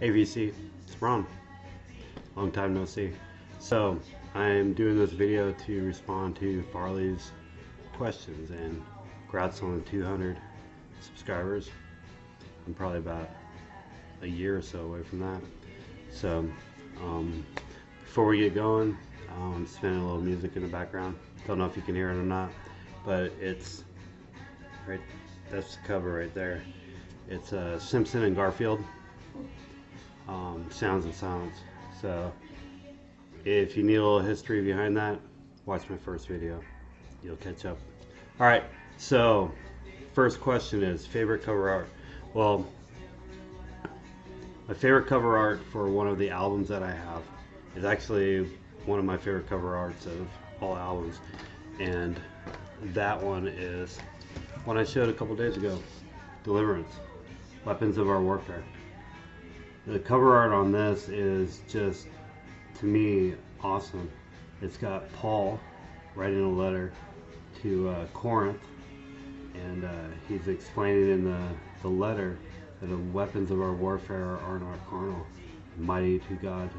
AVC, it's Ron. Long time no see. So, I'm doing this video to respond to Farley's questions, and congrats on the 200 subscribers. I'm probably about a year or so away from that. So, um, before we get going, I'm spinning a little music in the background. Don't know if you can hear it or not, but it's right. That's the cover right there. It's Simpson and Garfield, Sounds and Silence. So if you need a little history behind that, watch my first video. You'll catch up. All right. So first question is favorite cover art. Well, my favorite cover art for one of the albums that I have is actually one of my favorite cover arts of all albums, and that one is one I showed a couple days ago, Deliverance, Weapons of Our Warfare. The cover art on this is just, to me, awesome. It's got Paul writing a letter to Corinth, and he's explaining in the letter that the weapons of our warfare are not carnal, mighty to God,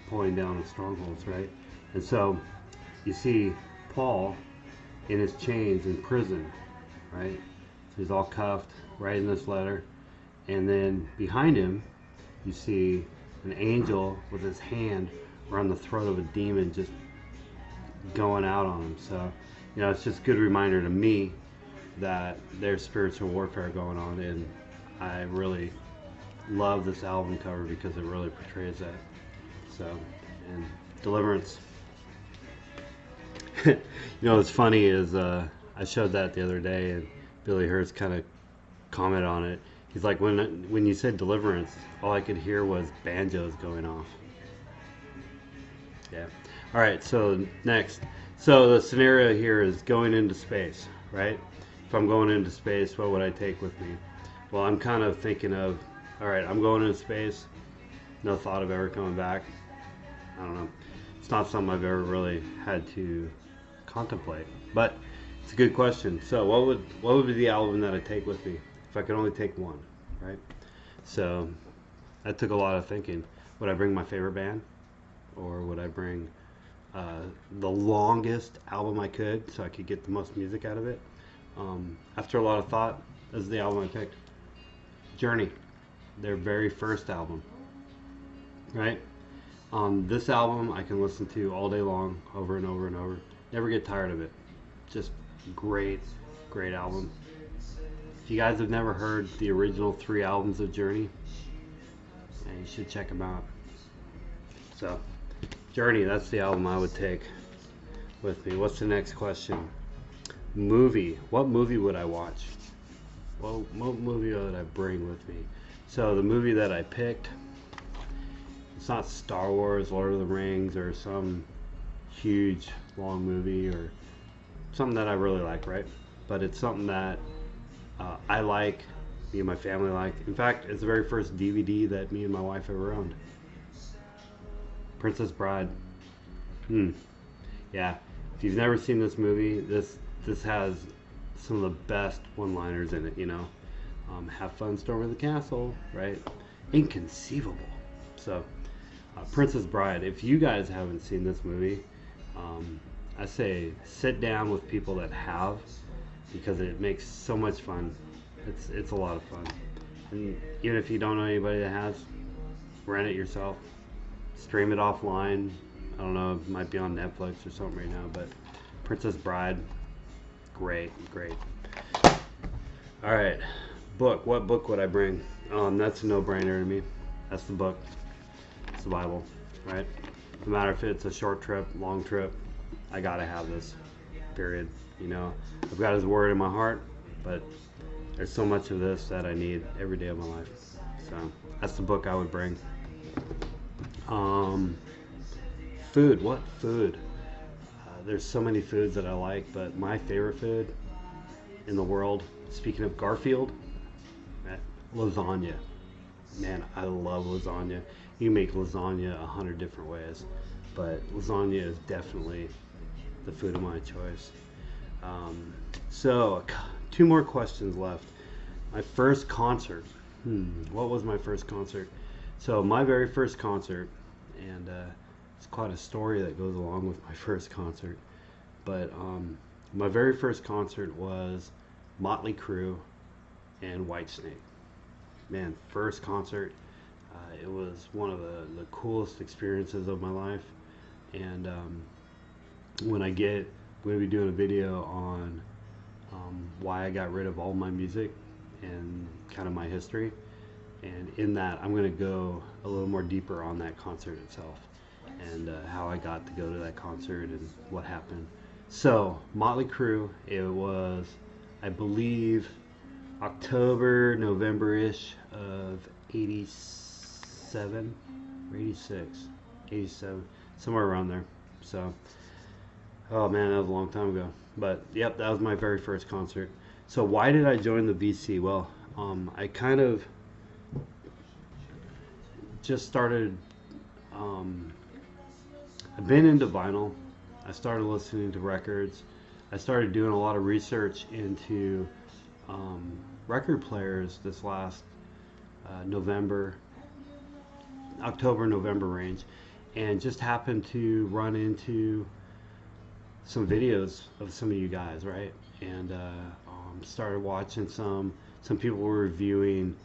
pulling down the strongholds, right? And so you see Paul in his chains in prison, right? So he's all cuffed, writing this letter, and then behind him you see an angel with his hand around the throat of a demon, just going out on him. So, it's just a good reminder to me that there's spiritual warfare going on, and I really love this album cover because it really portrays that. So, and Deliverance. What's funny is I showed that the other day, and Billy Hurts kind of commented on it. He's like, when you said Deliverance, all I could hear was banjos going off. Yeah. All right. So next, so the scenario here is going into space, right? If I'm going into space, what would I take with me? Well, I'm kind of thinking of, all right, I'm going into space. No thought of ever coming back. I don't know. It's not something I've ever really had to contemplate, but it's a good question. So what would be the album that I take with me if I could only take one, right? So that took a lot of thinking. Would I bring my favorite band, or would I bring the longest album I could so I could get the most music out of it? After a lot of thought, this is the album I picked. Journey, their very first album, right? This album I can listen to all day long, over and over and over. Never get tired of it. Just great, great album. If you guys have never heard the original 3 albums of Journey, you should check them out. So, Journey, that's the album I would take with me. What's the next question? Movie. What movie would I watch? What movie would I bring with me? So the movie that I picked, it's not Star Wars, Lord of the Rings, or some huge long movie, or something that I really like, right? But it's something that I like, me and my family like. In fact, it's the very first DVD that me and my wife ever owned. Princess Bride. Yeah. If you've never seen this movie, this has some of the best one-liners in it. Have fun storming the castle, right? Inconceivable. So, Princess Bride. If you guys haven't seen this movie, I say sit down with people that have, because it makes so much fun. It's a lot of fun. And even if you don't know anybody that has, rent it yourself, stream it offline. I don't know, it might be on Netflix or something right now, but Princess Bride, great. All right, book. What book would I bring? That's a no-brainer to me. That's the book. It's the Bible, right? No matter if it's a short trip, long trip, I gotta have this. Period. I've got His Word in my heart, but there's so much of this that I need every day of my life. So that's the book I would bring. Food. What food? There's so many foods that I like, but my favorite food in the world, speaking of Garfield, lasagna. Man, I love lasagna. You can make lasagna 100 different ways, but lasagna is definitely the food of my choice. So 2 more questions left. My first concert. What was my first concert? So my very first concert, and it's quite a story that goes along with my first concert. But my very first concert was Motley Crue and Whitesnake. Man, first concert. It was one of the coolest experiences of my life. And when I get, I'm going to be doing a video on why I got rid of all my music and kind of my history. And in that, I'm going to go a little more deeper on that concert itself and how I got to go to that concert and what happened. So, Motley Crue, it was, I believe, October, November-ish of 87 or 86, 87, somewhere around there. So, oh man, that was a long time ago. But, yep, that was my very first concert. So, why did I join the VC? Well, I kind of just started, I've been into vinyl. I started listening to records. I started doing a lot of research into record players this last October, November range, and just happened to run into some videos of some of you guys, right? And started watching some people were reviewing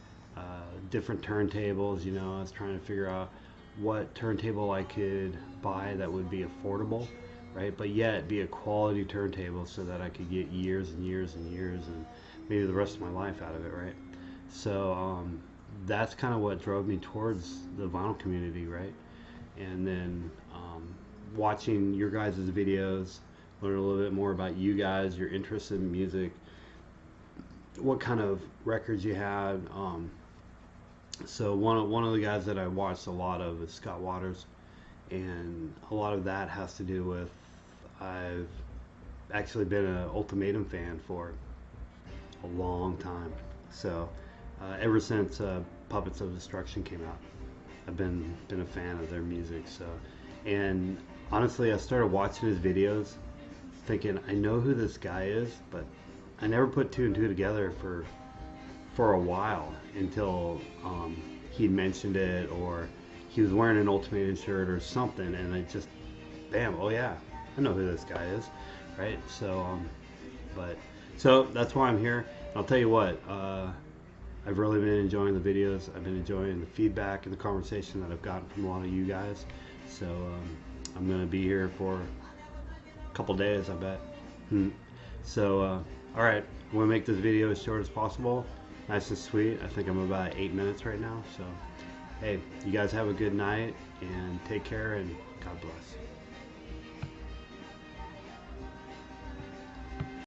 different turntables. You know, I was trying to figure out what turntable I could buy that would be affordable, right? But yet be a quality turntable so that I could get years and years and years and maybe the rest of my life out of it, right? So that's kind of what drove me towards the vinyl community, right? And then watching your guys' videos, learn a little bit more about you guys, your interest in music, what kind of records you had. So one of the guys that I watched a lot of is Scott Waters, and a lot of that has to do with I've actually been an Ultimatum fan for a long time. So ever since Puppets of Destruction came out, I've been a fan of their music. So, and honestly, I started watching his videos, thinking I know who this guy is, but I never put two and two together for a while until he mentioned it, or he was wearing an Ultimatum shirt or something, and I just, bam, oh yeah, I know who this guy is, right? So, so that's why I'm here. And I'll tell you what, I've really been enjoying the videos. I've been enjoying the feedback and the conversation that I've gotten from a lot of you guys. So I'm gonna be here for a couple days, I bet. So, all right, I'm gonna make this video as short as possible. Nice and sweet. I think I'm about 8 minutes right now. So, hey, you guys have a good night and take care and God bless.